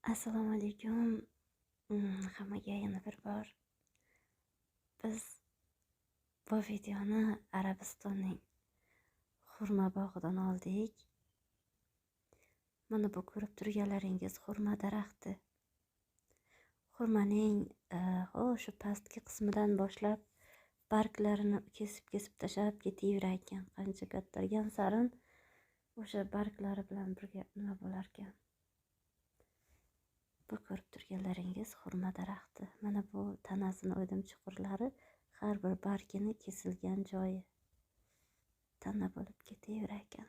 Assalomu alaykum. Hammaga yana bir bor. Biz bu videoni Arabistonning xurmo bog'idan oldik. Mana bu ko'rib turganlaringiz xurmo daraxti. Xurmaning shu pastki qismidan boshlab barglarini kesib tashlab ketaverar ekan. Qancha kattargan sarin o'sha barglari bilan birga nima bo'lar ekan. Bu ko'rib turganlaringiz xurmo daraxti. Mana bu tanasini o'ydim chuqurlari, har bir bargini kesilgan joyi tana bo'lib ketaverar ekan.